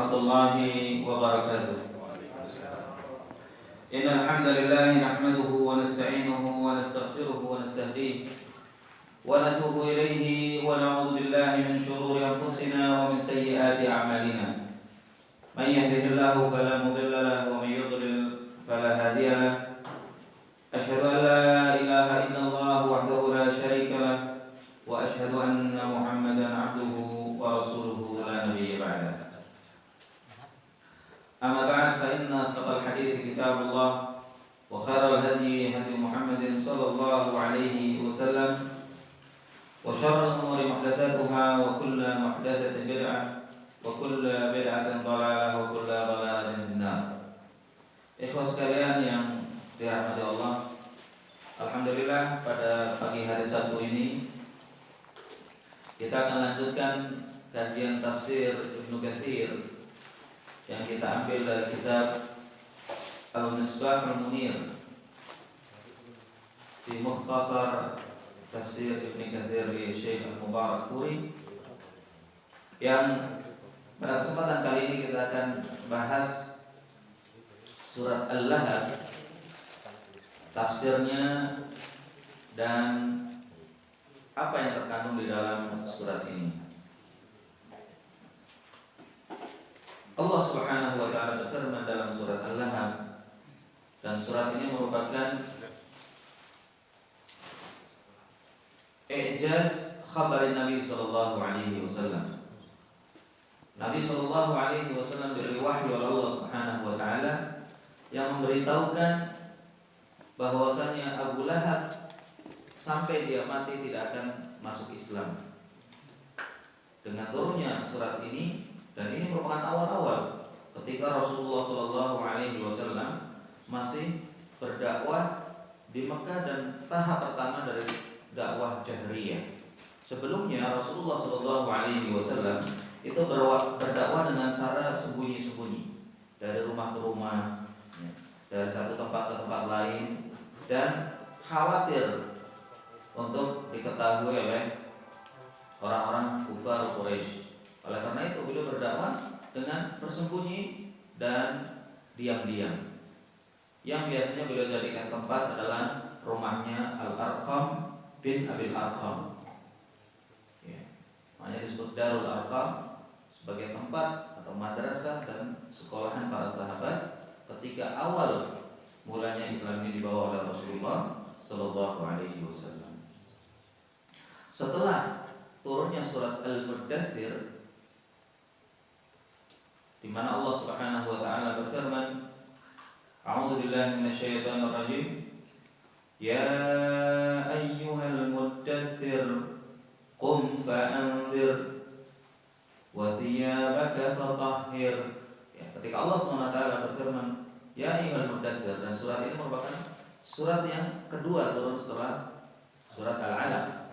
warahmatullahi wabarakatuh. Innal hamdalillah nahmaduhu wa nasta'inuhu wa nastaghfiruhu wa nastahdihi wa natubu ilayhi wa na'udzu billahi min shururi anfusina wa min sayyiati a'malina. May yahdihillahu fala mudilla lahu wa may yudlil fala hadiya lahu. Asyhadu an la ilaha illallah wahdahu la syarika lahu wa asyhadu anna Muhammadan 'abduhu wa rasuluhu la nabiyya ba'dahu. أما بعد فإن أصدق الحديث كتاب الله وخير الهدي هدي محمد صلى الله عليه وسلم وشر الأمور محدثاتها وكل محدثة بدعة وكل بدعة ضلالة وكل ضلالة في النار. Ikhwah sekalian yang dirahmati Allah, alhamdulillah pada pagi hari Sabtu ini kita akan lanjutkan kajian tafsir Ibnu Katsir yang kita ambil dari kitab Al-Misbah Al-Munir di Mukhtasar Tafsir Ibnu Katsir di Syekh Al-Mubarakfuri, yang pada kesempatan kali ini kita akan bahas surat Al-Lahab, tafsirnya dan apa yang terkandung di dalam surat ini. Allah Subhanahu wa taala berfirman dalam surat Al-Lahab, dan surat ini merupakan i'jaz khabar Nabi sallallahu alaihi wasallam. Nabi sallallahu alaihi wasallam diberi wahyu oleh Allah Subhanahu wa taala yang memberitahukan bahwasanya Abu Lahab sampai dia mati tidak akan masuk Islam. Dengan turunnya surat ini, dan ini merupakan awal-awal ketika Rasulullah Shallallahu Alaihi Wasallam masih berdakwah di Mekah dan tahap pertama dari dakwah jahriyah. Sebelumnya Rasulullah Shallallahu Alaihi Wasallam itu berdakwah dengan cara sembunyi-sembunyi, dari rumah ke rumah, dari satu tempat ke tempat lain, dan khawatir untuk diketahui oleh orang-orang kufar Quraisy. Oleh karena itu beliau berdakwah dengan bersembunyi dan diam-diam. Yang biasanya beliau jadikan tempat adalah rumahnya Al-Arqam bin Abil Arqam. Ya, makanya disebut Darul Arqam sebagai tempat atau madrasah dan sekolahan para sahabat ketika awal mulanya Islam ini dibawa oleh Rasulullah Sallallahu Alaihi Wasallam. Setelah turunnya surat Al-Muddatsir, di mana Allah Subhanahu wa taala berfirman, A'udzu billahi minasyaitonir rajim, ya ayyuhal muddatsir qum fa'anzir wa thiyabaka fatahhir. Ya, ketika Allah Subhanahu wa taala berfirman, ya ayyuhal muddatsir, dan surat ini merupakan surat yang kedua turun setelah surat Al-Alaq.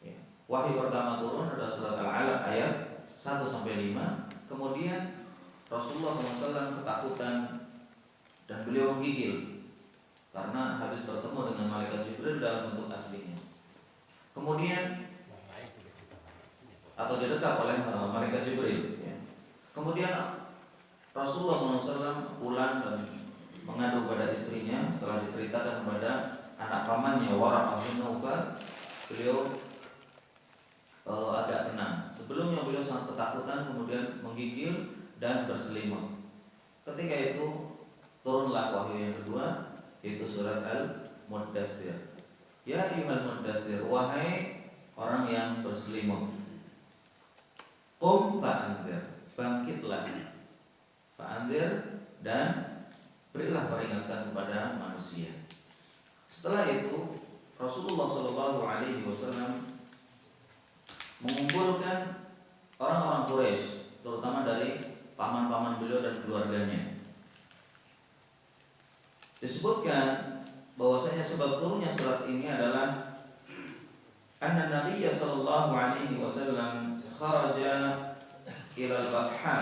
Ya, wahyu pertama turun adalah surat Al-Alaq ayat 1 sampai 5. Kemudian Rasulullah SAW ketakutan dan beliau menggigil karena habis bertemu dengan malaikat Jibril dalam bentuk aslinya. Kemudian atau didekap oleh malaikat Jibril. Ya. Kemudian Rasulullah SAW pulang dan mengadu pada istrinya setelah diceritakan kepada anak pamannya Waraqah bin Naufal. Beliau agak tenang. Sebelumnya beliau sangat ketakutan, kemudian menggigil dan berselimut. Ketika itu turunlah wahyu yang kedua, yaitu surat Al-Muddatsir. Ya ayyuhal muddatsir, wahai orang yang berselimut. Qum fa'anzir, bangkitlah. Fa'anzir, dan berilah peringatan kepada manusia. Setelah itu Rasulullah Shallallahu Alaihi Wasallam mengumpulkan orang-orang Quraisy, terutama dari paman-paman beliau dan keluarganya. Disebutkan bahwasanya sebab turunnya surat ini adalah anna Nabiy sallallahu alaihi wasallam kharaja ila al-Batha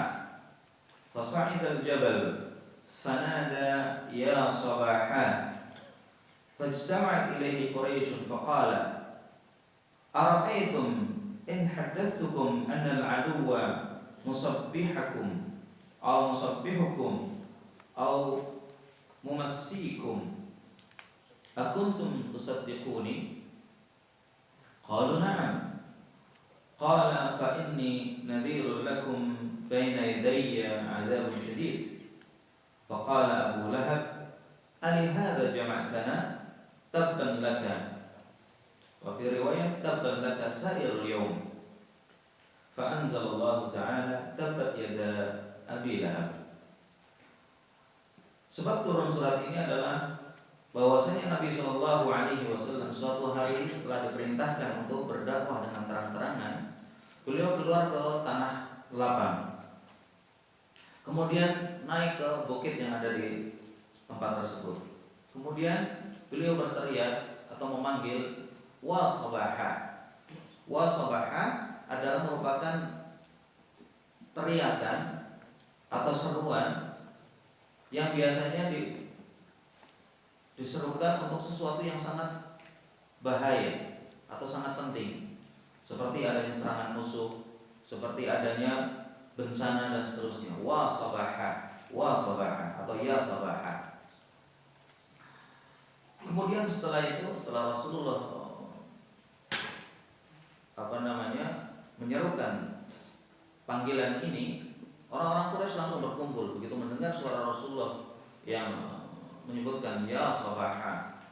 fa sa'ida al-jabal fanada ya sabaha fajtama'at ilayhi Quraisy faqala ara'aytum إن حدثتكم أن العدو musabbihakum aw musabbihukum aw mumassikum akuntum tusaddiquni? Qalu na'am. Qala fa inni nadhirun lakum baina yadayya 'adzabun syadid. Faqala Abu Lahab ali hadza jama'tana tabban laka, wa fi riwayat tabban laka sa'irul yawm. Fa anzalallahu ta'ala tabbat yada Abi Lahab. Sebab turun surat ini adalah bahwasanya Nabi Shallallahu Alaihi Wasallam suatu hari telah diperintahkan untuk berdakwah dengan terang-terangan. Beliau keluar ke tanah lapang, kemudian naik ke bukit yang ada di tempat tersebut. Kemudian beliau berteriak atau memanggil wa sabaha. Wa sabaha adalah merupakan teriakan atau seruan yang biasanya diserukan untuk sesuatu yang sangat bahaya atau sangat penting, seperti adanya serangan musuh, seperti adanya bencana dan seterusnya. Wa sabaha atau ya sabaha. Kemudian setelah itu, setelah Rasulullah menyerukan panggilan ini, orang-orang Quraisy langsung berkumpul. Begitu mendengar suara Rasulullah yang menyebutkan ya sabaha,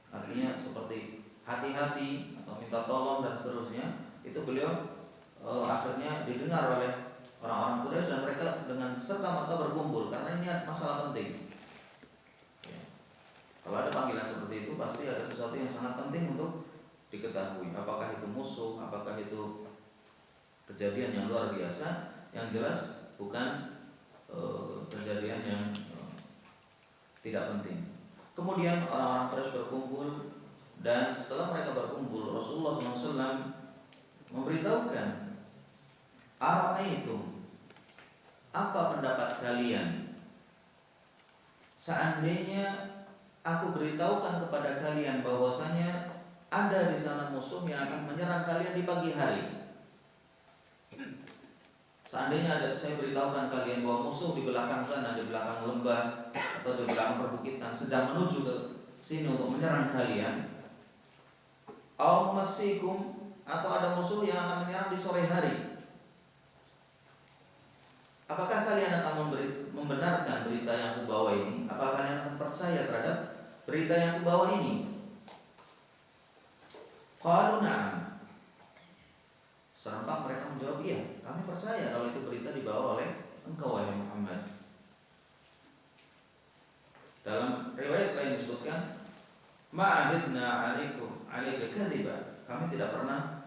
artinya seperti hati-hati atau minta tolong dan seterusnya, itu beliau akhirnya didengar oleh orang-orang Quraisy dan mereka dengan serta-merta berkumpul karena ini masalah penting. Ya. Kalau ada panggilan seperti itu pasti ada sesuatu yang sangat penting untuk diketahui. Apakah itu musuh, apakah itu kejadian yang luar biasa, yang jelas bukan kejadian yang tidak penting. Kemudian orang-orang Quraisy berkumpul, dan setelah mereka berkumpul, Rasulullah SAW memberitahukan, "Ara'aitum, apa pendapat kalian seandainya aku beritahukan kepada kalian bahwasanya ada di sana musuh yang akan menyerang kalian di pagi hari?" Seandainya saya beritahukan kalian bahwa musuh di belakang sana, di belakang lembah atau di belakang perbukitan sedang menuju ke sini untuk menyerang kalian, aw masikum, atau ada musuh yang akan menyerang di sore hari, apakah kalian akan membenarkan berita yang aku bawa ini? Apakah kalian akan percaya terhadap berita yang aku bawa ini? Qalu na'am. Serentak mereka menjawab, iya, kami percaya kalau itu berita dibawa oleh engkau wahai Muhammad. Dalam riwayat lain disebutkan, ma'ahidna alaika kadhiba. Kami tidak pernah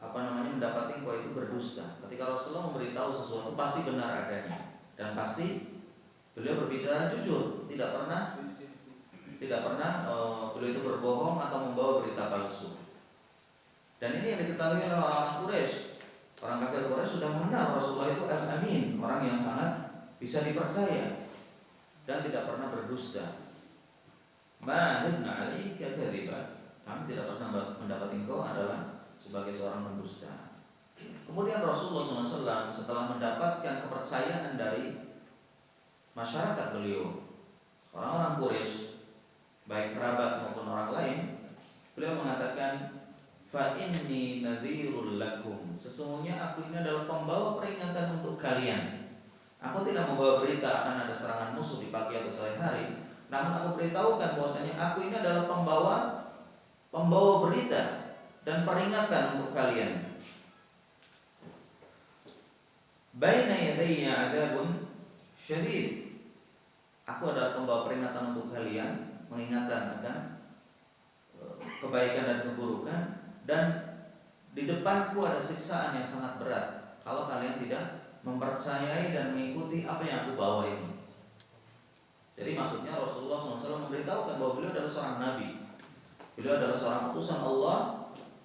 mendapati engkau itu berdusta. Ketika Rasulullah memberitahu sesuatu pasti benar adanya dan pasti beliau berbicara jujur, tidak pernah beliau itu berbohong atau membawa berita palsu. Dan ini yang diketahui oleh orang Quraisy. Orang kafir Quraisy sudah mengenal Rasulullah itu al-amin, orang yang sangat bisa dipercaya dan tidak pernah berdusta. Ma'ahidna alaika kadhiba. Kami tidak pernah mendapat engkau adalah sebagai seorang pendusta. Kemudian Rasulullah SAW setelah mendapatkan kepercayaan dari masyarakat beliau, orang-orang Quraisy, baik kerabat maupun orang lain, beliau mengatakan, fa inni nadhirul lakum. Sesungguhnya aku ini adalah pembawa peringatan untuk kalian. Aku tidak membawa berita akan ada serangan musuh di pagi atau sore hari, namun aku beritahukan bahwasanya aku ini adalah pembawa berita dan peringatan untuk kalian. Baina yadayya adzabun syadid. Aku adalah pembawa peringatan untuk kalian, mengingatkan akan kebaikan dan keburukan, dan di depanku ada siksaan yang sangat berat kalau kalian tidak mempercayai dan mengikuti apa yang aku bawa ini. Jadi maksudnya Rasulullah SAW memberitahukan bahwa beliau adalah seorang nabi. Beliau adalah seorang utusan Allah,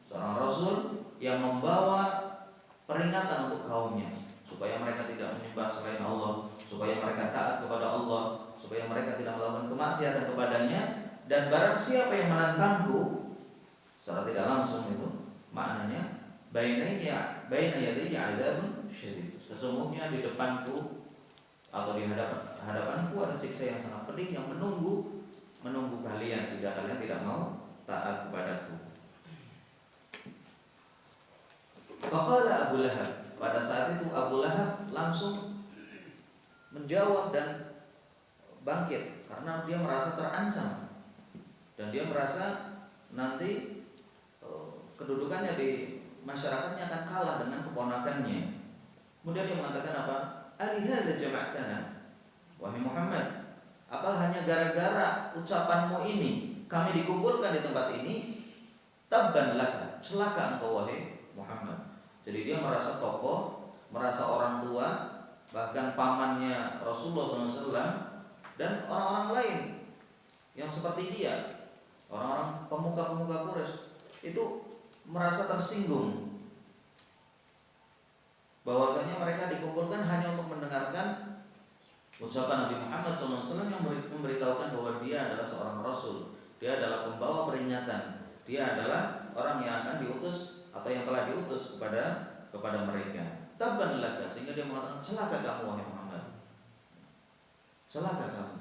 seorang rasul yang membawa peringatan untuk kaumnya, supaya mereka tidak menyembah selain Allah, supaya mereka taat kepada Allah, supaya mereka tidak melakukan kemaksiatan kepadanya. Dan barang siapa yang menantangku, secara tidak langsung itu maknanya baina yadayya adzabun syadid. sesungguhnya di depanku atau di hadapanku ada siksa yang sangat pedih yang menunggu kalian jika kalian tidak mau taat kepadaku. Faqala Abu Lahab, pada saat itu Abu Lahab langsung menjawab dan bangkit karena dia merasa terancam dan dia merasa nanti kedudukannya di masyarakatnya akan kalah dengan keponakannya. Kemudian dia mengatakan apa? Alihadza jama'tana, wahai Muhammad, apa hanya gara-gara ucapanmu ini kami dikumpulkan di tempat ini? Tabban laka, celaka engkau wahai Muhammad. Jadi dia merasa tokoh, merasa orang tua, bahkan pamannya Rasulullah SAW dan orang-orang lain yang seperti dia, orang-orang pemuka-pemuka Quraisy itu merasa tersinggung bahwasanya mereka dikumpulkan hanya untuk mendengarkan ucapan Nabi Muhammad SAW yang memberitahukan bahwa dia adalah seorang Rasul, dia adalah pembawa peringatan, dia adalah orang yang akan diutus atau yang telah diutus kepada mereka. Tabban laka, sehingga dia mengatakan celaka kamu wahai Muhammad, celaka kamu.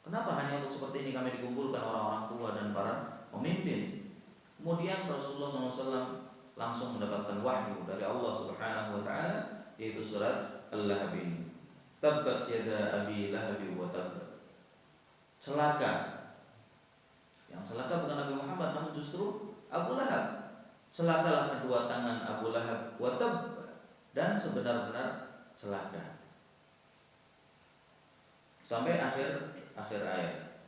Kenapa hanya untuk seperti ini kami dikumpulkan orang-orang tua dan para pemimpin? Kemudian Rasulullah SAW langsung mendapatkan wahyu dari Allah Subhanahu wa taala, yaitu surat Al-Lahab ini. Tabbat yada abi lahab wa tabb. Celaka. Yang celaka bukan Nabi Muhammad namun justru Abu Lahab. Celakalah kedua tangan Abu Lahab wa tabb, dan sebenar-benar celaka. Sampai akhir ayat.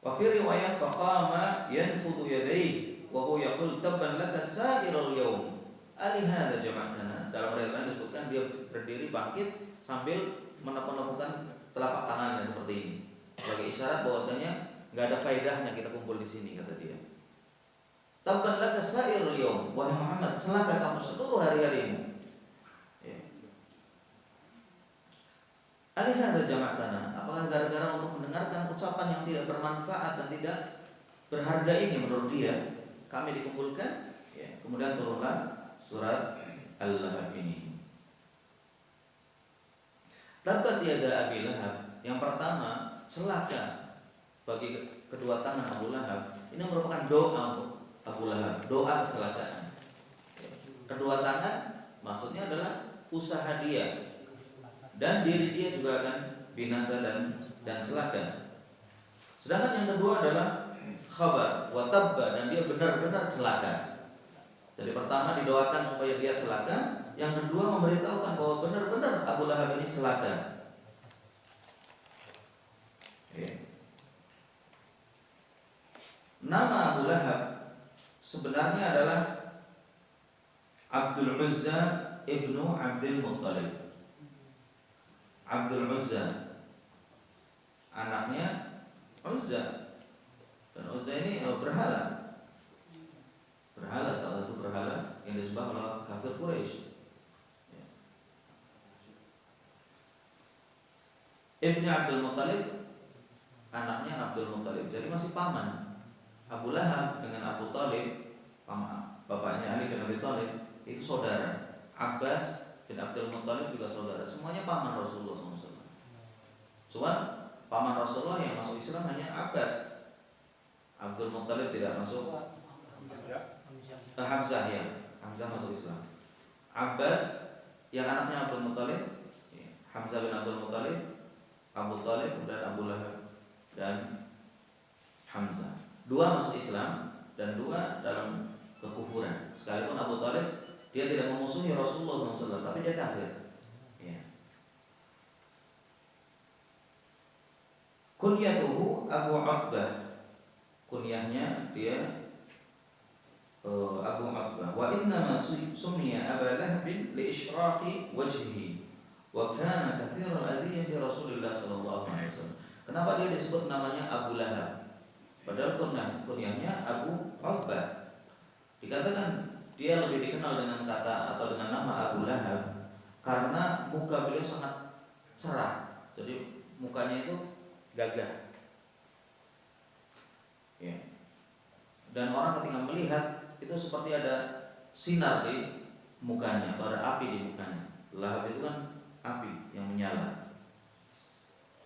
Wa fi riwayat faqama yanfudu yadayhi wa huwa yaqul tabban laka sa'iral yawm ali hadza jama'tana. Dalam riwayat lain disebutkan dia berdiri bangkit sambil menepuk-nepukkan telapak tangannya seperti ini sebagai isyarat bahwasanya enggak ada faedahnya kita kumpul di sini, kata dia. Tabban laka sa'iral yawm, wahai Muhammad, celaka kamu seluruh hari-harimu. Ya. Ali hadza jama'tana, apakah gara-gara untuk mendengarkan ucapan yang tidak bermanfaat dan tidak berharga ini menurut dia kami dikumpulkan? Ya. Kemudian turunlah surat Al-Lahab ini. Tabbat yada Abi Lahab, yang pertama celaka bagi kedua tangan Abu Lahab. Ini merupakan doa untuk Abu Lahab, doa kecelakaan. Kedua tangan maksudnya adalah usaha dia dan diri dia juga akan binasa dan celaka. Sedangkan yang kedua adalah khabar wa tabba, dan dia benar-benar celaka. Jadi pertama didoakan supaya dia celaka, yang kedua memberitahukan bahwa benar-benar Abu Lahab ini celaka. Nama Abu Lahab sebenarnya adalah Abdul Uzza ibnu Abdul Muttalib. Abdul Uzza anaknya Uzza, dan Uzza ini berhala, salah satu berhala yang disembah oleh kafir Quraisy. Ibnu Abdul Muttalib, anaknya Abdul Muttalib, jadi masih paman. Abu Lahab dengan Abu Talib, bapaknya Ali bin Abi Thalib, itu saudara. Abbas bin Abdul Muttalib juga saudara. Semuanya paman Rasulullah SAW. Cuma paman Rasulullah yang masuk Islam hanya Abbas. Abdul Muttalib tidak masuk. Hamzah, ya, Hamzah masuk Islam. Abbas yang anaknya Abdul Muttalib, Hamzah bin Abdul Muttalib, Abu Talib dan Abu Lahab dan Hamzah. Dua masuk Islam dan dua dalam kekufuran. Sekalipun Abu Talib dia tidak memusuhi Rasulullah SAW, tapi dia kafir. Ya. Kunyatuhu Abu Uqbah, kunyahnya dia Abu Uqbah. Wa inna ma summiya Aba Lahab li isyraqi wajhihi wa kana katsiran adhiyan li Rasulillah sallallahu alaihi wasallam. Kenapa dia disebut namanya Abu Lahab? Padahal kunyahnya Abu Uqbah. Dikatakan dia lebih dikenal dengan kata atau dengan nama Abu Lahab karena muka beliau sangat cerah. Jadi mukanya itu gagah. Ya. Dan orang ketika melihat itu seperti ada sinar di mukanya atau ada api di mukanya. Lahab itu kan api yang menyala.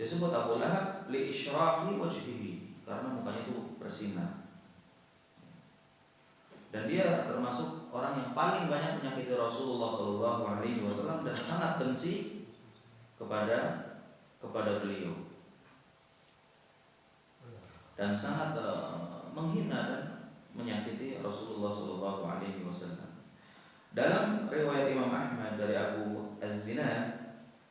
Disebut Abu Lahab li isyraqi wajhihi, karena mukanya itu bersinar. Dan dia termasuk orang yang paling banyak menyakiti Rasulullah SAW dan sangat benci kepada beliau, dan sangat menghina dan menyakiti Rasulullah SAW. Dalam riwayat Imam Ahmad dari Abu Az-Zinad,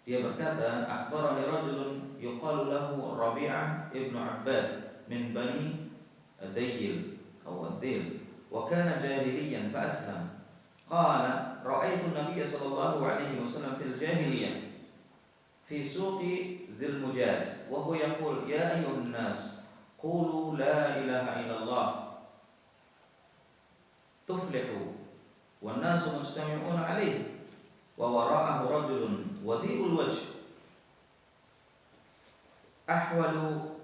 dia berkata, akhbarani rajulun yuqalu lahu Rabi'ah ibnu Abbad min Bani Dayil atau Adil, wa kana jahiliyan fa aslam. Qala ra'aitu an-nabiy sallallahu alaihi wasallam fil jahiliyah fi suqi Dzil Mujaz wa huwa yaqul ya ayyuhan nas qulu la ilaha illallah tuflihu wan nasu mujtami'un alaihi wa wara'ahu rajulun wadhi'ul wajh ahwalu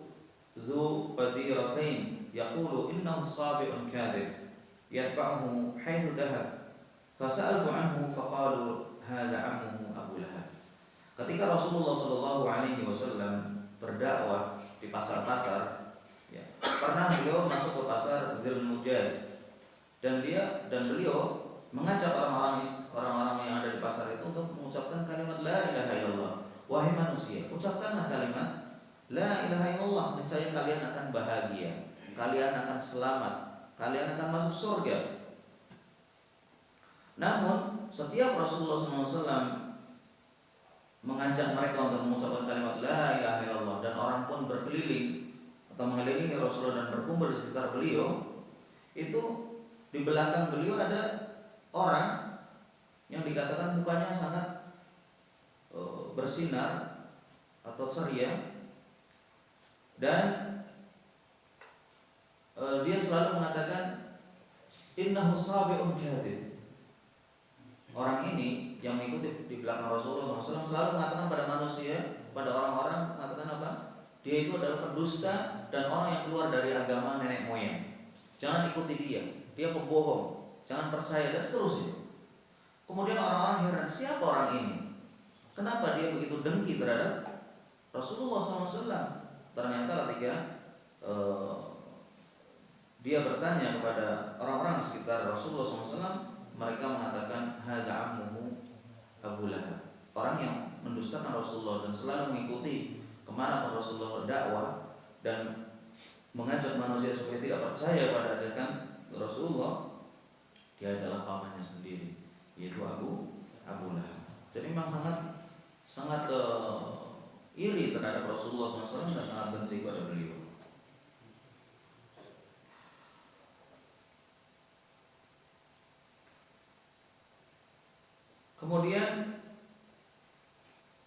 dhu badiratain yaqulu innahu sabi'un kadhib yatba'uhu haythu dhahab fasa'altu anhu faqalu hadha ammuhu Abu Lahab. Ketika Rasulullah SAW berdakwah di pasar-pasar, ya, pernah beliau masuk ke pasar Dzil Mujaz, dan beliau mengajak orang-orang yang ada di pasar itu untuk mengucapkan kalimat la ilaha illallah. Wahai manusia, ucapkanlah kalimat la ilaha illallah, niscaya kalian akan bahagia, kalian akan selamat, kalian akan masuk surga. Namun setiap Rasulullah SAW mengajak mereka untuk mengucapkan kalimat la ilaha illallah, dan orang pun berkeliling atau mengelilingi Rasulullah dan berkumpul di sekitar beliau, itu di belakang beliau ada orang yang dikatakan mukanya sangat bersinar atau ceria, dan dia selalu mengatakan innahu sabi'un kadhib. Orang ini yang mengikuti di belakang Rasulullah SAW selalu mengatakan pada manusia, pada orang-orang, mengatakan apa? Dia itu adalah pendusta dan orang yang keluar dari agama nenek moyang. Jangan ikuti dia pembohong, jangan percaya, dan seterusnya. Kemudian orang-orang heran, siapa orang ini? Kenapa dia begitu dengki terhadap Rasulullah SAW? Ternyata ketika dia bertanya kepada orang-orang sekitar Rasulullah SAW, mereka mengatakan hadza ammuhu Abu Lahab, orang yang mendustakan Rasulullah dan selalu mengikuti kemana pun Rasulullah berdakwah dan mengajak manusia supaya tidak percaya pada ajakan Rasulullah. Dia adalah pamannya sendiri, yaitu Abu Lahab. Jadi memang sangat iri terhadap Rasulullah SAW dan sangat benci kepada beliau. Kemudian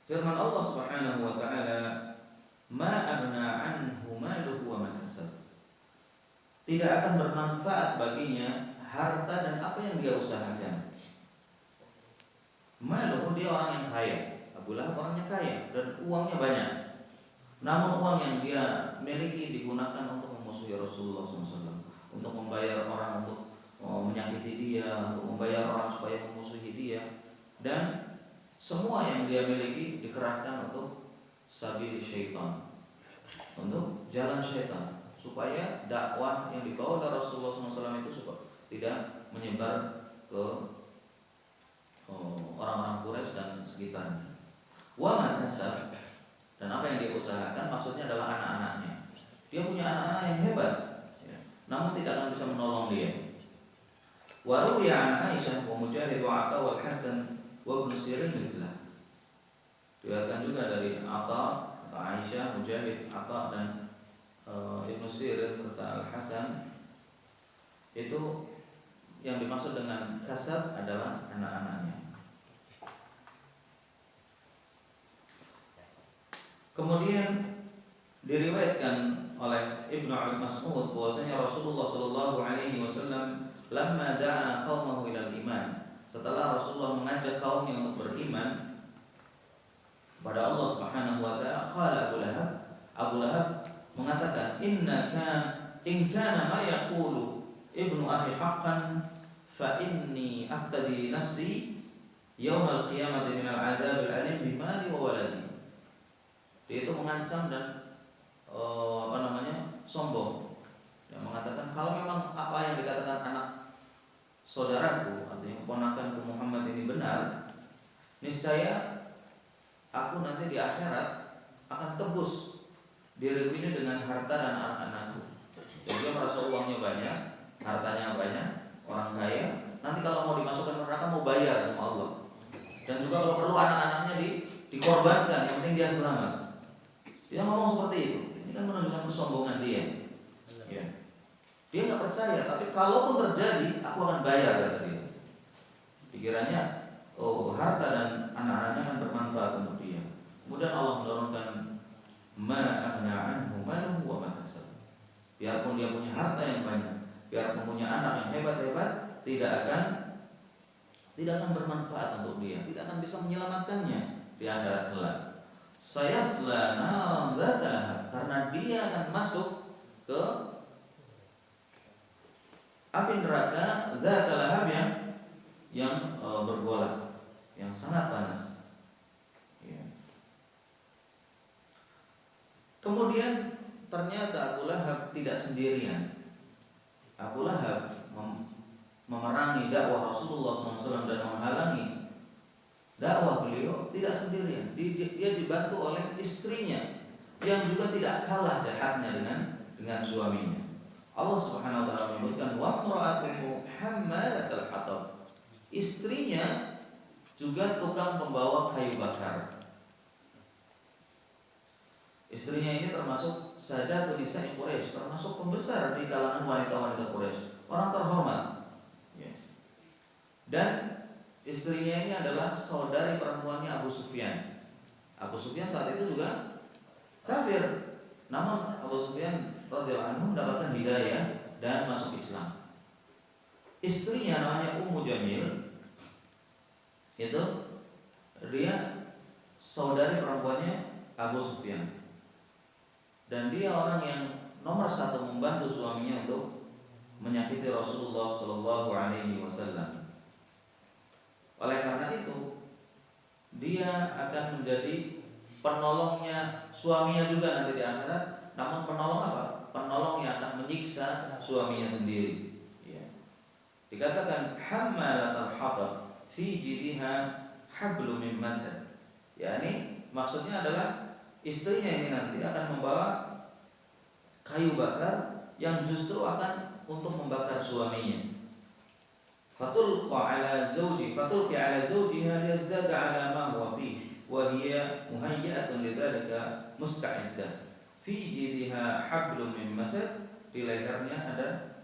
firman Allah Subhanahu wa taala, ma aghna anhu maluhu wa ma kasab. Tidak akan bermanfaat baginya harta dan apa yang dia usahakan. Maluhu, dia orang yang kaya. Abu Lahab orangnya kaya dan uangnya banyak. Namun uang yang dia miliki digunakan untuk memusuhi Rasulullah SAW, untuk membayar orang untuk menyakiti dia, untuk membayar orang supaya memusuhi dia, dan semua yang dia miliki dikerahkan untuk sabil syaitan, untuk jalan syaitan, supaya dakwah yang dibawa oleh Rasulullah SAW itu supaya tidak menyebar ke orang-orang Quraisy dan sekitarnya. Wa ma kasab, dan apa yang dia usahakan maksudnya adalah anak-anaknya. Dia punya anak-anak yang hebat, ya, namun tidak akan bisa menolong dia. Wa ruwiya an Aisyah wa Mujahid wa Atha wal Hasan wa Ibnu Sirin mithlah. Diriwayatkan juga dari Atha, Aisyah, Mujahid, Atha dan Ibnu Sirin serta Al Hasan. Itu yang dimaksud dengan kasab adalah anak-anaknya. Kemudian diriwayatkan oleh Ibnu Mas'ud bahwasanya Rasulullah sallallahu alaihi wasallam lamma da'a qaumahu ilal iman, setelah Rasulullah mengajak kaumnya untuk beriman kepada Allah Subhanahu wa taala, qala Abu Lahab mengatakan, in kana ma yaqulu ibnu akhi haqqan fa inni aqtadi nafsi yaumal qiyamati minal adzabil alim bimali wa waladi. Dia itu mengancam dan sombong, yang mengatakan kalau memang apa yang dikatakan anak saudaraku, artinya keponakanku Muhammad ini benar, niscaya aku nanti di akhirat akan tebus diriku ini dengan harta dan anak-anakku. Jadi dia merasa uangnya banyak, hartanya banyak, orang kaya. Nanti kalau mau dimasukkan neraka mau bayar sama Allah. Dan juga kalau perlu anak-anaknya dikorbankan, yang penting dia selamat. Dia ngomong seperti itu. Ini kan menunjukkan kesombongan dia. Ya. Dia nggak percaya, tapi kalaupun terjadi, aku akan bayar, kata dia. Pikirannya, harta dan anak-anaknya akan bermanfaat untuk dia. Kemudian Allah menurunkan ma'aghna anhu maluhu wa ma kasab. Biarpun dia punya harta yang banyak, biarpun punya anak yang hebat-hebat, tidak akan bermanfaat untuk dia, tidak akan bisa menyelamatkannya di akhirat kelak. Sayasla naran dzata lahab, karena dia akan masuk ke api neraka dzata lahab yang bergolak, yang sangat panas. Ya. Kemudian ternyata Abu Lahab tidak sendirian. Abu Lahab memerangi dakwah Rasulullah SAW dan menghalangi dakwah beliau tidak sendirian. Dia dibantu oleh istrinya yang juga tidak kalah jahatnya dengan suaminya. Allah Subhanahu wa taala menyebutkan wa imra'atuhu hammalatal hatab. Istrinya juga tukang pembawa kayu bakar. Istrinya ini termasuk Sadatun Nisa'i Quraisy, termasuk pembesar di kalangan wanita-wanita Quraisy, orang terhormat. Ya. Dan istrinya ini adalah saudari perempuannya Abu Sufyan. Abu Sufyan saat itu juga kafir. Namun Abu Sufyan radhiyallahu anhu mendapatkan hidayah dan masuk Islam. Istrinya namanya Ummu Jamil. Itu dia saudari perempuannya Abu Sufyan. Dan dia orang yang nomor satu membantu suaminya untuk menyakiti Rasulullah Shallallahu Alaihi Wasallam. Oleh karena itu, dia akan menjadi penolongnya suaminya juga nanti di akhirat. Namun penolong apa? Penolong yang akan menyiksa suaminya sendiri. Ya. Dikatakan hammalatul hatab fi jidha hablum min masad. Yani maksudnya adalah istrinya ini nanti akan membawa kayu bakar yang justru akan untuk membakar suaminya. Fatulqi ala zawjiha liyazdada ala ma huwa fihi wa hiya muhayyatun lidzalika musta'iddah. Fi jidha hablum min masad, di lehernya ada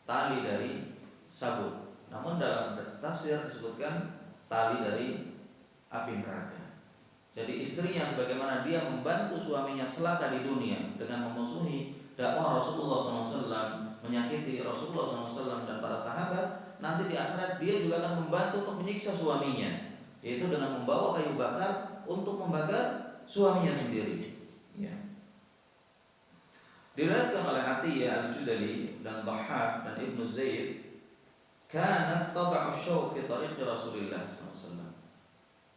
tali dari sabut. Namun dalam tafsir disebutkan tali dari api neraka. Jadi istrinya sebagaimana dia membantu suaminya celaka di dunia dengan memusuhi dakwah Rasulullah SAW, menyakiti Rasulullah SAW dan para sahabat, nanti di akhirat dia juga akan membantu untuk menyiksa suaminya, yaitu dengan membawa kayu bakar untuk membakar suaminya sendiri. Ya. Diriwayatkan oleh Atiyah Al-Judali dan Dhahhak dan Ibnu Zaid, kanat tad'u syawq fi tariq Rasulillah SAW.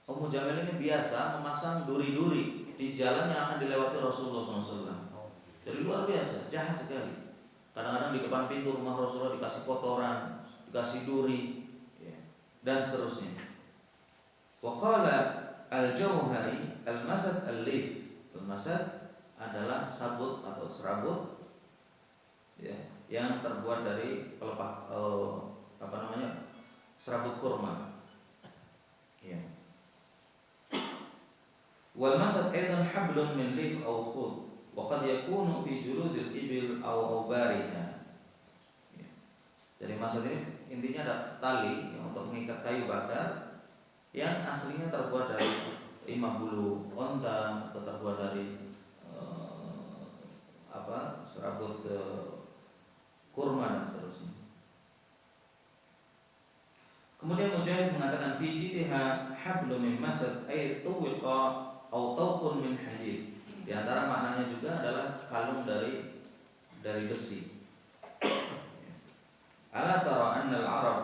Ummu Jamil ini biasa memasang duri-duri di jalan yang akan dilewati Rasulullah SAW. Jadi luar biasa, jahat sekali. Kadang-kadang di depan pintu rumah Rasulullah dikasih kotoran, dikasih duri, ya, dan seterusnya. Wa qala al-Jauhari al-masad al-lif. Al-masad adalah sabut atau serabut, ya, yang terbuat dari pelepah serabut kurma. Ya. Wal masad aidan hablun min lif aw khud wa qad yakunu fi juludil ibil aw awbariha. Ya. Jadi masad ini intinya ada tali yang untuk mengikat kayu bakar yang aslinya terbuat dari 5 bulu onta atau terbuat dari serabut kurma dan seterusnya. Kemudian Mujahid mengatakan fi jidha hablum min masad ay tuwiqa aw tawqun min hadid. Di antara maknanya juga adalah kalung dari besi. Ala tara anna al-Arab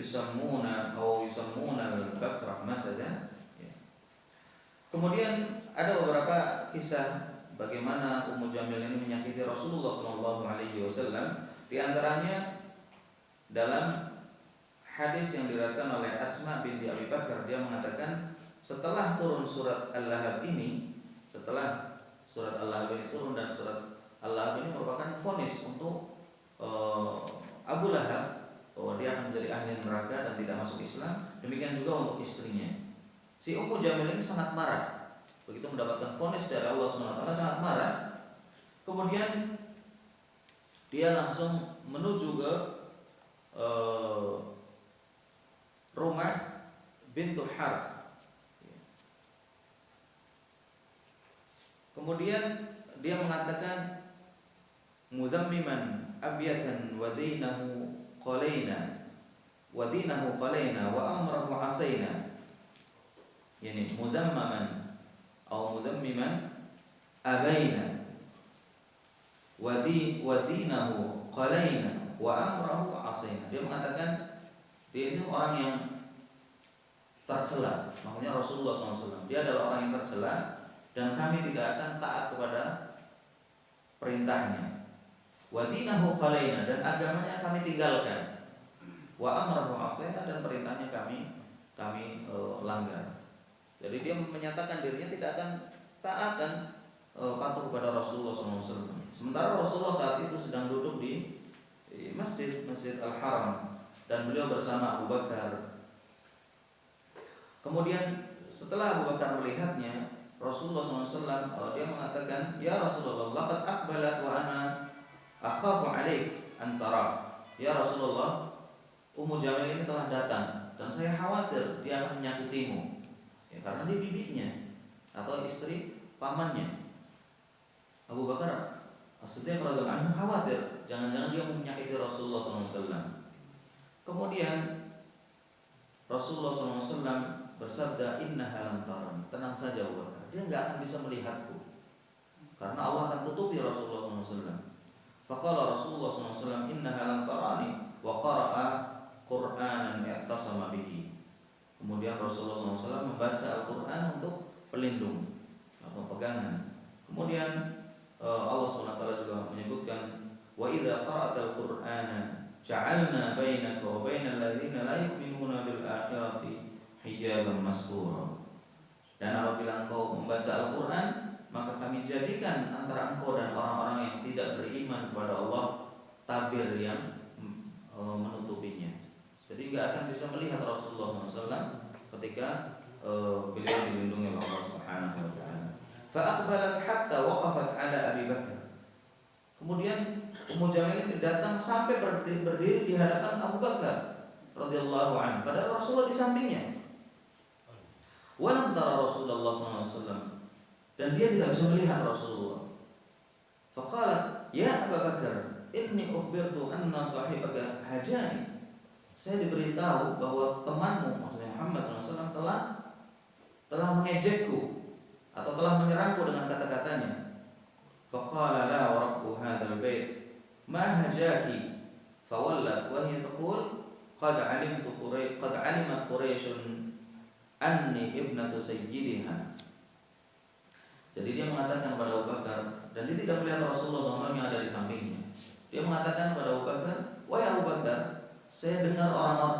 yusammuna al-bakra masada. Ya. Kemudian ada beberapa kisah bagaimana Ummu Jamil ini menyakiti Rasulullah SAW. Di antaranya dalam hadis yang diriwayatkan oleh Asma binti Abi Bakar, dia mengatakan setelah turun surat Al-Lahab ini, setelah surat Al-Lahab ini turun, dan surat Al-Lahab ini merupakan vonis untuk Abu Lahab bahwa dia akan menjadi ahli neraka dan tidak masuk Islam. Demikian juga untuk istrinya. Si Ummu Jamil ini sangat marah. Begitu mendapatkan vonis dari Allah SWT, sangat marah. Kemudian dia langsung menuju ke rumah bintu Harb. Kemudian dia mengatakan mudammiman abyatan wa dinahu qalaina wa amrahu asaina. Yani mudammaman atau mudammiman abaina wa dinahu qalaina wa amrahu asaina. Dia mengatakan dia ini orang yang tercela. Makanya Rasulullah SAW, dia adalah orang yang tercela dan kami tidak akan taat kepada perintahnya. Wa dinahu qalaina, dan agamanya kami tinggalkan. Wa amrahu asaina, dan perintahnya kami langgar. Jadi dia menyatakan dirinya tidak akan taat dan patuh kepada Rasulullah SAW. Sementara Rasulullah saat itu sedang duduk di Masjid Al-Haram dan beliau bersama Abu Bakar. Kemudian setelah Abu Bakar melihatnya, Rasulullah SAW dia mengatakan, ya Rasulullah, laqad aqbalat wa ana akhafu alaik antara. Ya Rasulullah, Ummu Jamil ini telah datang dan saya khawatir dia akan menyakitimu. Ya, karena dia bibinya atau istri pamannya. Abu Bakar As-Siddiq radhiyallahu anhu khawatir jangan-jangan dia menyakiti Rasulullah SAW. Kemudian Rasulullah SAW bersabda, innaha lam tarani. Tenang saja Abu Bakar, dia enggak akan bisa melihatku karena Allah akan tutupi Rasulullah SAW. Faqala Rasulullah SAW, innaha lam tarani, wa qara'a Qur'anan i'tasama bihi. Kemudian Rasulullah SAW membaca Al-Quran untuk pelindung atau pegangan. Kemudian Allah SWT juga menyebutkan, wa idza qara'tal Qur'ana ja'alna bainaka wa bainal ladzina la yu'minuna bil akhirati hijaban mastura. Dan apabila engkau membaca Al-Quran, maka kami jadikan antara engkau dan orang-orang yang tidak beriman kepada Allah tabir yang menutupinya. Jadi tidak akan bisa melihat Rasulullah SAW ketika beliau dilindungi oleh Allah Subhanahu wa taala. Fa aqbalat hatta waqafat ala Abi Bakar. Kemudian Ummu Jamil ini datang sampai berdiri di hadapan Abu Bakar radhiyallahu anhu, padahal Rasulullah di sampingnya. Wa lam tara Rasulullah SAW, dan dia tidak bisa melihat Rasulullah. Faqalat, ya Abu Bakar, inni ukhbirtu anna sahibaka hajani. Saya diberitahu bahwa temanmu, maksudnya Muhammad SAW, telah mengejekku atau telah menyerangku dengan kata-katanya. Faqala la wa rabbu hadzal bait ma hajaki. Fawallat wa hiya taqul qad alimat Quraisyun anni ibnatu sayyidiha. Jadi dia mengatakan kepada Abu Bakar, dan dia tidak melihat Rasulullah SAW yang ada di sampingnya. Dia mengatakan kepada Abu Bakar, wahai Abu Bakar, saya dengar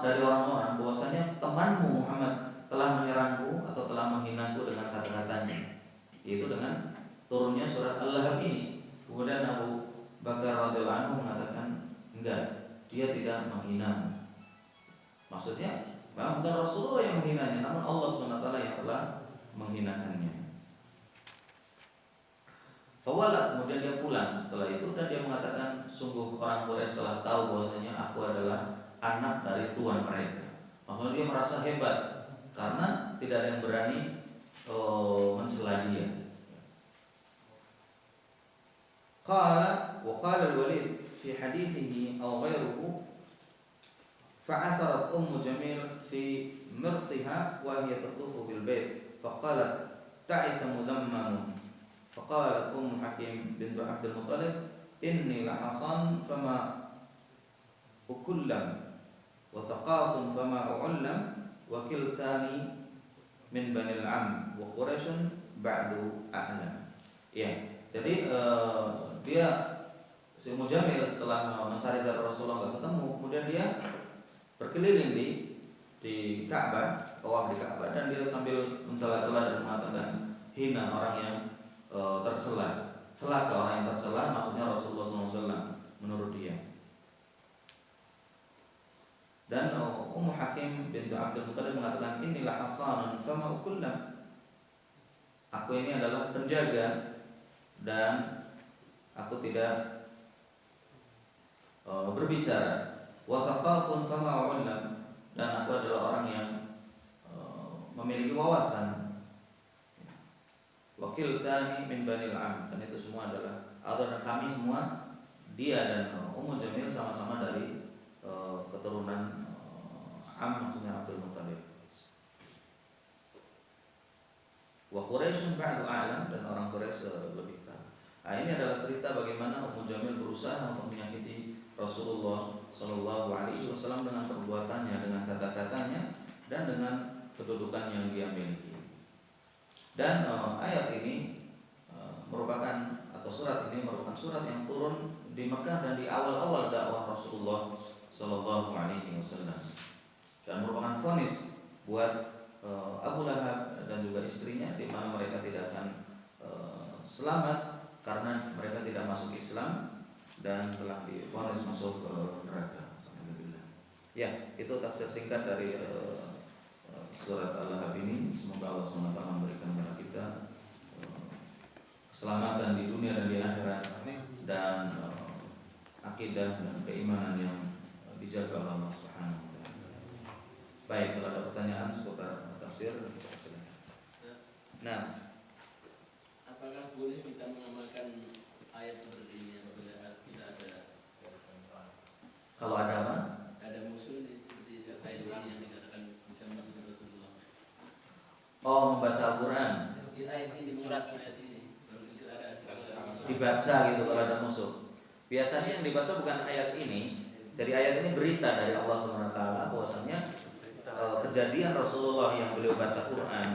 dari orang-orang bahwasanya temanmu Muhammad telah menyerangku atau telah menghinaku dengan kata-katanya, yaitu dengan turunnya surat Al-Lahab ini. Kemudian Abu Bakar radhiyallahu anhu mengatakan, enggak, dia tidak menghina. Maksudnya bukan Rasulullah yang menghinanya, namun Allah SWT yang telah menghinakannya. Fawalat, kemudian dia pulang setelah itu, dan dia mengatakan, sungguh orang Quraisy telah tahu bahwasanya aku adalah anak dari tuan mereka. Maksudnya dia merasa hebat karena tidak ada yang berani mencela dia. Qala wa qala al-Walid fi hadithihi aw ghayruhu fa'atharat Ummu Jamil fi mirtiha wa hiya tatufu bil bait faqalat ta'isa mudammamun. Faqalat Ummu Hakim bint Abdul Muttalib inni la hasan fama ukullam wa thaqafun fama u'lam wa kiltani min banil am wa quraisyun ba'du a'lam. Ya, jadi dia si Mujamil setelah mencari Rasulullah nggak ketemu, kemudian dia berkeliling di Ka'bah, tawaf di Ka'bah, dan dia sambil mencela-cela dan mengatakan hina orang yang tercela, celaka orang yang tercela, maksudnya Rasulullah SAW menurut dia. Dan Ummu Hakim bintu Abdul Muttalib mengatakan inilah aslanun fama ukullam. Aku ini adalah penjaga dan aku tidak berbicara. Wa thaqafun fama ulam, dan aku adalah orang yang memiliki wawasan. Wakil tani min banil am, dan itu semua adalah dan kami semua, dia dan Ummu Jamil sama-sama dari keturunan Am, maksudnya Abdul Muttalib. Wa Quraisyun ba'du a'lam, dan orang Quraisy lebih tahu. Nah, ini adalah cerita bagaimana Ummu Jamil berusaha untuk menyakiti Rasulullah Shallallahu Alaihi Wasallam dengan perbuatannya, dengan kata-katanya, dan dengan kedudukan yang dia miliki. Dan ayat ini merupakan, atau surat ini merupakan surat yang turun di Mekah dan di awal-awal dakwah Rasulullah Shallallahu Alaihi Wasallam, dan merupakan vonis buat Abu Lahab dan juga istrinya, di mana mereka tidak akan selamat karena mereka tidak masuk Islam dan telah divonis masuk neraka. Ya, itu tafsir singkat dari surat Al-Lahab ini. Semoga Allah SWT memberikan kepada kita keselamatan di dunia dan di akhirat, dan akidah dan keimanan yang dijaga oleh Allah Subhanahu wa taala. Baik, kalau ada pertanyaan seputar tafsir, kita silakan. Nah, apakah boleh kita mengamalkan ayat seperti ini apabila tidak ada, kalau ada apa? Ada musuh seperti ayat ini yang dikatakan bisa membantu Rasulullah. Oh, membaca Al-Quran. Di ayat ini, surat ayat ini baru ada dibaca gitu kalau ada musuh. Biasanya yang dibaca bukan ayat ini. Jadi ayat ini berita dari Allah SWT bahwasanya kejadian Rasulullah yang beliau baca Quran,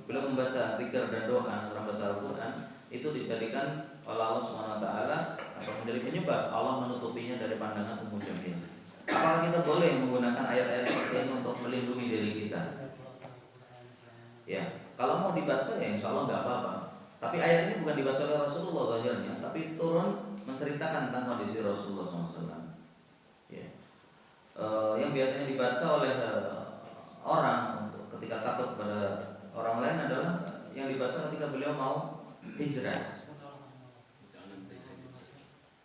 beliau membaca zikir dan doa setelah baca Al-Quran, itu dijadikan oleh Allah SWT atau menjadi penyebab Allah menutupinya dari pandangan Ummu Jamil. Apakah kita boleh menggunakan ayat-ayat seperti ini untuk melindungi diri kita? Ya, kalau mau dibaca ya insya Allah nggak apa-apa. Tapi ayat ini bukan dibaca oleh Rasulullah zahirnya, tapi turun menceritakan tentang kondisi Rasulullah SAW. Ya. Yang biasanya dibaca oleh orang untuk ketika takut pada orang lain adalah yang dibaca ketika beliau mau hijrah.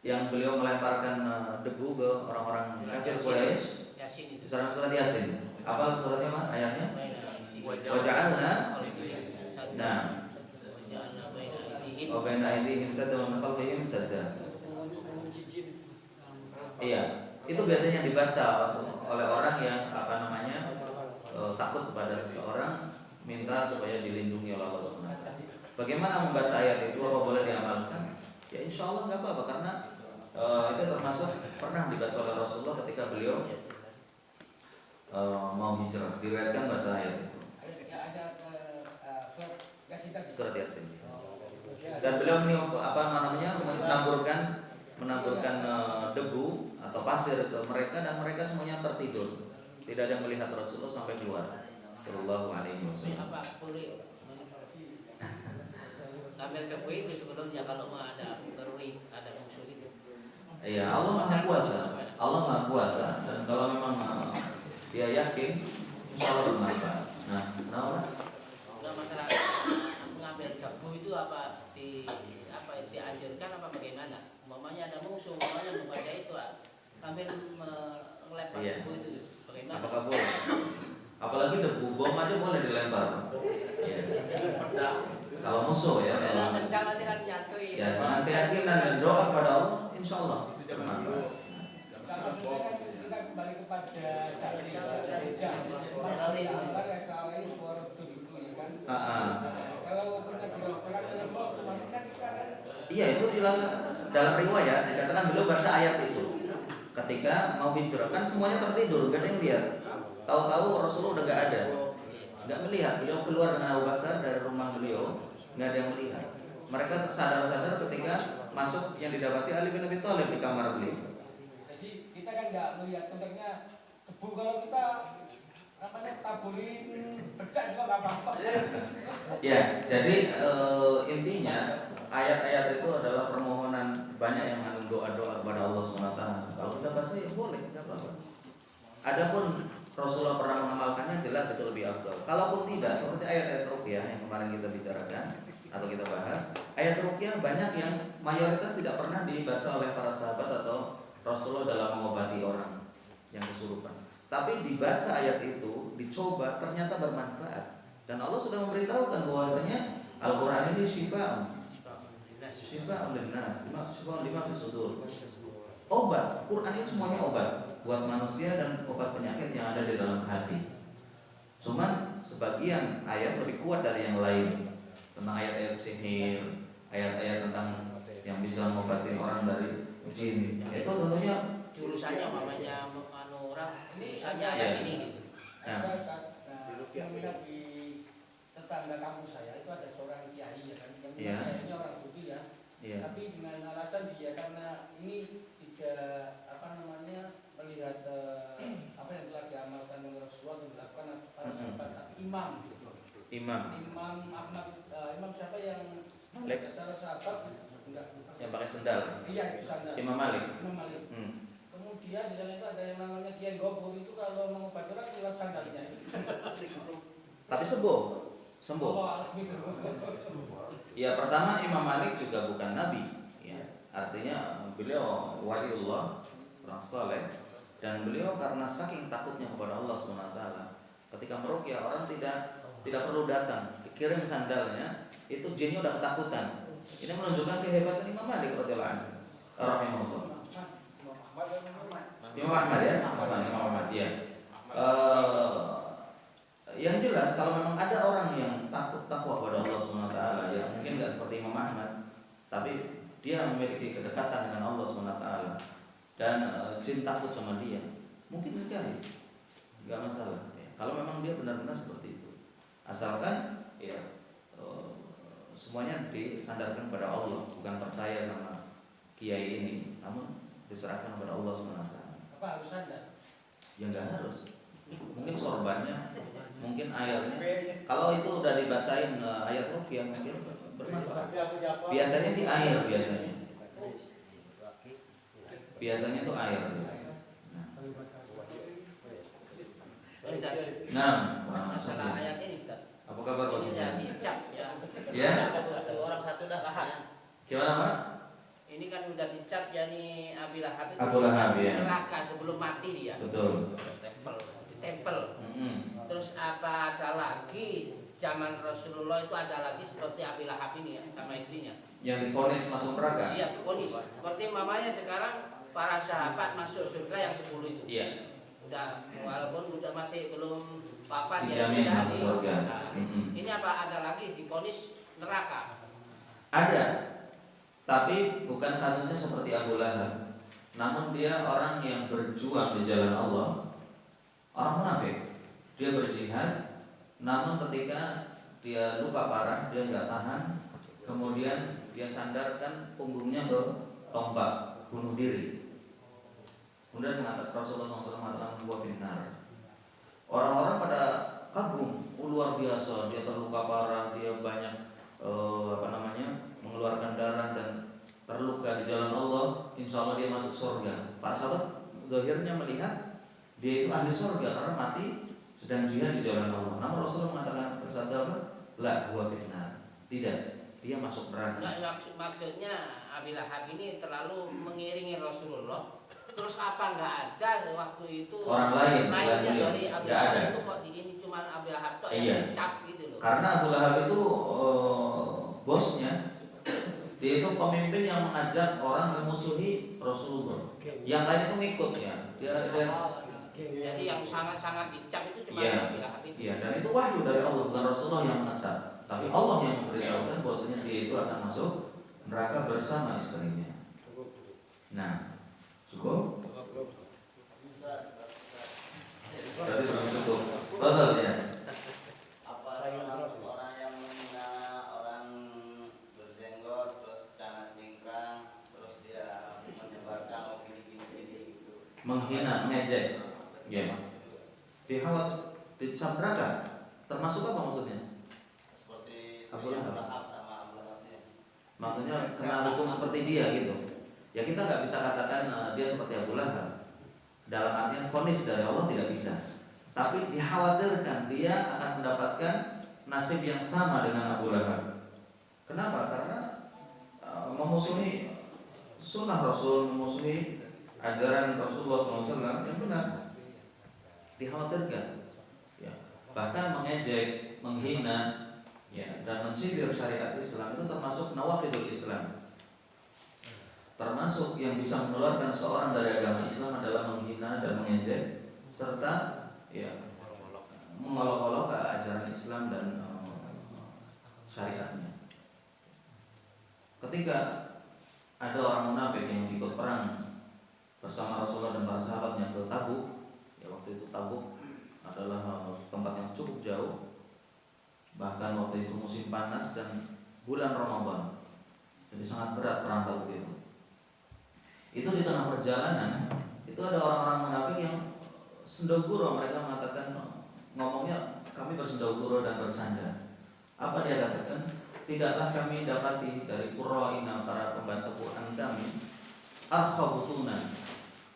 Yang beliau melemparkan debu ke orang-orang kafir Quraisy. Surat Yasin. Apa suratnya mah? Ayatnya? Waja'alna. Nah. Wa baina aydihim sadda wa min khalfihim sadda. Iya, itu biasanya dibaca oleh orang yang takut kepada seseorang, minta supaya dilindungi oleh Allah SWT. Bagaimana membaca ayat itu? Apa boleh diamalkan? Ya insya Allah nggak apa-apa, karena itu termasuk pernah dibaca oleh Rasulullah ketika beliau mau hijrah. Diriwayatkan baca ayat itu. Surat Yasin. Dan beliau menaburkan debu atau pasir ke mereka, dan mereka semuanya tertidur. Tidak ada yang melihat Rasulullah sampai keluar. Sallallahu alaihi wasallam. Apa boleh ngambil debu itu sebelumnya kalau ada teruri, ada musuh itu? Iya, Allah Maha Kuasa. Allah Maha Kuasa, dan kalau memang dia yakin, insya Allah bermanfaat. Nah, kenapa? Enggak masalah mengambil debu itu apa dianjurkan apa bagaimana? Umpamanya ada musuh, umpamanya membaca itu sambil melempar debu itu bagaimana? Apakah boleh? Apalagi debu bom aja boleh dilempar. Ya. Kalau musuh ya. Kalau tidak dijatuhi. Ya, dengan keyakinan dan doa kepada Allah, insya Allah. Kita kembali kepada Iya, itu dalam riwayat dikatakan beliau baca ayat itu. ketika mau hijrah kan semuanya tertidur, gak ada yang lihat. Tahu-tahu Rasulullah udah gak ada, nggak melihat. Beliau keluar dengan Abu Bakar dari rumah beliau, nggak ada yang melihat. Mereka sadar-sadar ketika masuk yang didapati Ali bin Abi Thalib di kamar beliau. Jadi kita kan nggak melihat konteksnya debu, kalau kita taburin bedak juga nggak apa-apa. Ya, jadi intinya ayat-ayat itu adalah permohonan, banyak yang mengandung doa-doa kepada Allah SWT. Kalau kita baca ya boleh, tidak apa-apa. Adapun Rasulullah pernah mengamalkannya, jelas itu lebih afdal. Kalaupun tidak, seperti ayat-ayat ruqyah yang kemarin kita bicarakan atau kita bahas, ayat ruqyah banyak yang mayoritas tidak pernah dibaca oleh para sahabat atau Rasulullah dalam mengobati orang yang kesurupan. Tapi dibaca ayat itu, dicoba, ternyata bermanfaat. Dan Allah sudah memberitahukan bahwasanya Al-Quran ini syifa'un linnas, syifa'un lima fis sudur. Obat, Quran ini semuanya obat buat manusia dan obat penyakit yang ada di dalam hati. Cuman sebagian ayat lebih kuat dari yang lain, tentang ayat-ayat sihir, ayat-ayat tentang yang bisa mengobati orang dari jin. Itu tentunya jurusannya mamanya orang Ini jurusannya ada ayat ini gitu. Fenomena di tetangga kampus saya itu ada seorang kiai ya kan, yang kiainya orang sufi ya. Tapi dengan alasan dia karena ini tidak melihat apa yang telah diamalkan oleh Rasulullah dan dilakukan para sahabat, tapi Imam Ahmad, Imam siapa yang salah sahabat enggak yang pakai sendal. Iya, itu sandal. Imam Malik. Kemudian di sana itu ada yang namanya Kiai Gofur, itu kalau mengobati orang lewat sandalnya. Tapi sembuh. Ya, pertama Imam Malik juga bukan nabi, ya. Artinya beliau waliullah, orang saleh, dan beliau karena saking takutnya kepada Allah SWT, ketika meruqyah orang tidak perlu datang, dikirim sandalnya, itu jinnya udah ketakutan. Ini menunjukkan kehebatan Imam Malik radhiyallahu anhu. Rahimahullah. Imam Ahmad ya, Imam Ahmad ya. Yang jelas kalau memang ada orang yang takwa kepada Allah SWT, ya mungkin nggak seperti Imam Ahmad, tapi dia memiliki kedekatan dengan Allah SWT dan jin takut sama dia, mungkin sekali, nggak masalah. Ya. Kalau memang dia benar-benar seperti itu, asalkan ya semuanya disandarkan kepada Allah, bukan percaya sama kiai ini, namun diserahkan kepada Allah SWT. Apa harus sandal? Ya nggak harus. Mungkin sorbannya, mungkin ayatnya. Kalau itu udah dibacain ayat ruqyah mungkin bermanfaat. Biasanya sih air biasanya. Biasanya itu air. Nah, masalah ayat ini Ustaz. Apa kabar Pak? Ini ya dicap ya. Ya. Orang satu dah ya. Gimana Pak? Ini kan udah dicap ya nih Abi Lahab itu. Abu Lahab ya. Neraka sebelum mati dia. Betul. Ditempel. Terus apa ada lagi zaman Rasulullah itu ada lagi seperti Abi Lahab ini ya sama istrinya. Yang divonis masuk neraka? Iya, divonis. Seperti mamanya sekarang para sahabat masuk surga yang 10 itu. Iya. Udah walaupun udah masih belum papan ya dijamin udah masuk surga. Ini apa ada lagi divonis neraka? Ada. Tapi bukan kasusnya seperti Abu Lahab. Namun dia orang yang berjuang di jalan Allah. Orang munafik. Dia berjihad, namun ketika dia luka parah, dia nggak tahan, kemudian dia sandarkan punggungnya ke tombak, bunuh diri. Kemudian mengatakan Rasulullah SAW mengatakan huwa finnar. Orang-orang pada kagum, luar biasa, dia terluka parah, dia banyak mengeluarkan darah dan terluka di jalan Allah, insya Allah dia masuk surga. Para sahabat zahirnya melihat dia itu ahli surga karena mati sedang jihad di jalan Allah. Namun Rasulullah mengatakan bersabda apa? La huwa fitnah. Tidak, dia masuk neraka. Maksudnya Abi Lahab ini terlalu mengiringi Rasulullah. Terus apa nggak ada waktu itu orang lain lainnya beliau? dari Abi Nggak Lahab ada. itu kok di ini cuma Abi Lahab toh Iya. yang dicap gitu loh. Karena Abu Lahab itu bosnya, dia itu pemimpin yang mengajak orang memusuhi Rasulullah. Yang lain itu ngikut ya. Jadi yang sangat-sangat dicap itu cuma Iya. Abi Lahab itu. Iya, dan itu wahyu dari Allah, bukan Rasulullah yang mengajak, tapi Allah yang memberitahukan bahwasanya dia itu akan masuk neraka bersama istrinya. Nah, cukup. Betul ya. Apa termasuk orang yang menghina orang berjenggot terus celana cingkrang terus dia menyebarkan opini gini gitu. Menghina, mengejek. Ya. Dihawat, dicabrakan. Termasuk apa maksudnya? Seperti Abu Abu Lahab. Lahab sama Abu Lahabnya. Maksudnya kena hukum seperti dia gitu. Ya kita nggak bisa katakan dia seperti Abu Lahab. Dalam artian vonis dari Allah tidak bisa. Tapi dikhawatirkan dia akan mendapatkan nasib yang sama dengan Abu Lahab. Kenapa? Karena memusuhi sunnah Rasul, memusuhi ajaran Rasulullah SAW yang benar. Dikhawatirkan. Ya. Bahkan mengejek, menghina, ya, dan mensindir syariat Islam itu termasuk nawaqidul Islam. Termasuk yang bisa mengeluarkan seorang dari agama Islam adalah menghina dan mengejek serta ya mengolok-olok ke ajaran Islam dan syariatnya. Ketika ada orang munafik yang ikut perang bersama Rasulullah dan para sahabatnya ke Tabuk, ya waktu itu Tabuk adalah tempat yang cukup jauh. Bahkan waktu itu musim panas dan bulan Ramadan, jadi sangat berat perang Tabuk itu. Itu di tengah perjalanan itu ada orang-orang munafik yang sendaguro, mereka mengatakan, ngomongnya kami bersendaguro dan bersandar. Apa dia katakan? Tidaklah kami dapati dari qurra'ina, para pembaca Quran kami, arkhabutuna,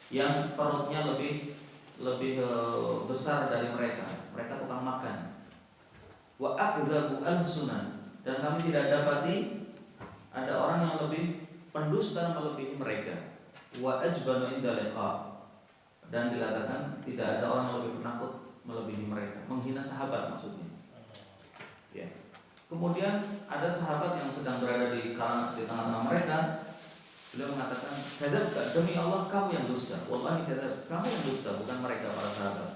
yang perutnya lebih besar dari mereka. Mereka tukang makan. Wa akdzabu al-sunan, dan kami tidak dapati ada orang yang lebih pendusta melebihi mereka. Wa ajbanu inda liqa, dan dikatakan tidak ada orang yang lebih penakut melebihi mereka. Menghina sahabat maksudnya. Ya. Kemudian ada sahabat yang sedang berada di tengah-tengah mereka. Beliau mengatakan, "Kadzab, demi Allah kamu yang dusta. Wallahi kadzab, kamu yang dusta, bukan mereka para sahabat.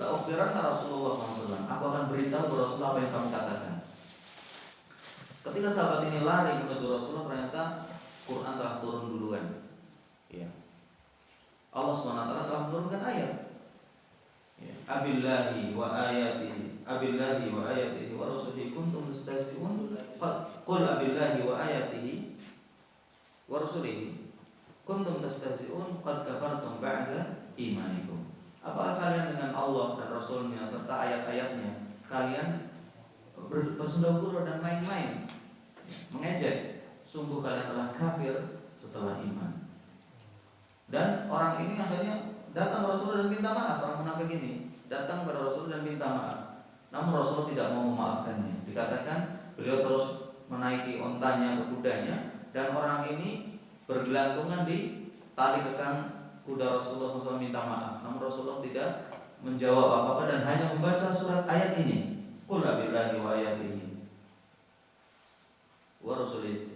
La ukhbiranna Rasulullah SAW. Aku akan beritahu kepada Rasulullah apa yang kamu katakan." Ketika sahabat ini lari menuju Rasulullah, ternyata Quran telah turun duluan. Ya. Allah SWT telah menurunkan ayat. Ya. Abillahi wa ayatihi, abillahi wa ayatihi wa rasulihi kuntum tastahzi'un. Qul abillahi wa ayatihi wa rasulihi kuntum tastahzi'un qad kafartum ba'da imanikum. Apakah kalian dengan Allah dan Rasulnya serta ayat-ayatnya kalian bersendaguro dan main-main, mengejek? Sungguh kalian telah kafir setelah iman. Dan orang ini akhirnya datang ke Rasulullah dan minta maaf. Orang munafik ini datang kepada Rasulullah dan minta maaf. Namun Rasulullah tidak mau memaafkannya. Dikatakan beliau terus menaiki ontanya ke kudanya, dan orang ini bergelantungan di tali kekang kuda Rasulullah SAW minta maaf. Namun Rasulullah tidak menjawab apa-apa dan hanya membaca surat ayat ini. Qul billahi wa ayatihi wa rasulihi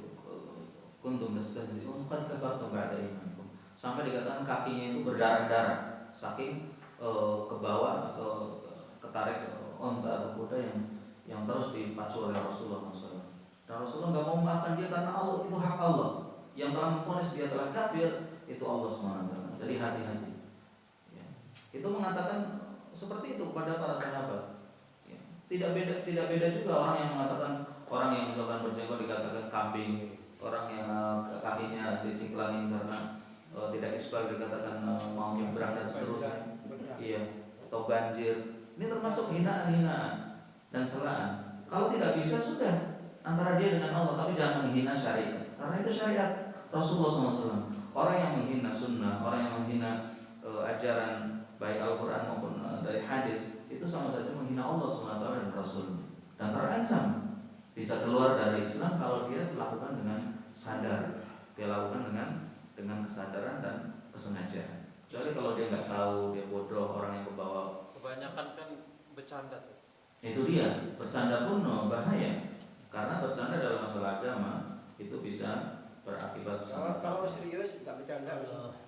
kuntum tastahzi'un qad kafartum ba'da imanikum. Sampai dikatakan kakinya itu berdarah-darah saking ke bawah ketarik onta atau kuda yang terus dipacu oleh Rasulullah SAW. Dan Rasulullah nggak mau memaafkan dia karena Allah itu hak Allah. Yang telah memvonis dia telah kafir itu Allah SWT. Jadi hati-hati. Ya. Itu mengatakan seperti itu kepada para sahabat. Ya. Tidak beda juga orang yang mengatakan, orang yang misalkan berjenggot dikatakan kambing, orang yang kakinya dicingklangin karena tidak isbal dikatakan mau nyebrang dan seterusnya. Iya. Atau banjir. Ini termasuk hinaan-hinaan dan celaan. Kalau tidak bisa sudah antara dia dengan Allah, tapi jangan menghina syariat. Karena itu syariat Rasulullah SAW. Orang yang menghina sunnah, orang yang menghina ajaran baik Al-Quran maupun dari hadis, itu sama saja menghina Allah SWT dan Rasulnya. Dan terancam bisa keluar dari Islam kalau dia melakukan dengan sadar. Dia lakukan dengan kesadaran dan kesengajaan. Kecuali kalau dia nggak tahu, dia bodoh, orang yang kebawa. Kebanyakan kan bercanda. Itu dia, bercanda pun bahaya. Karena bercanda dalam masalah agama itu bisa berakibat kalau serius nggak bercanda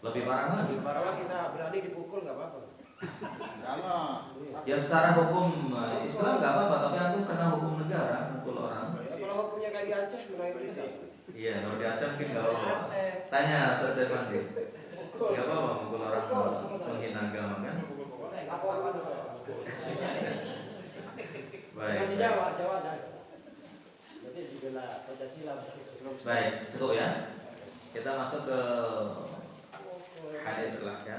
lebih parah lagi. Parah kita berani dipukul nggak apa-apa. Kalau Ya secara hukum Islam nggak apa-apa, tapi antum kena hukum negara mukul orang. Ya, kalau hukumnya kayak di Aceh menaik kita. Iya, kalau di Aceh mungkin nggak apa-apa. Tanya Ustaz Sefandi. Nggak apa-apa mukul orang menghina agama kan? Baik. Jawa aja. Berarti dibela Pancasila. Baik, cukup ya. Kita masuk ke hadis setelahnya.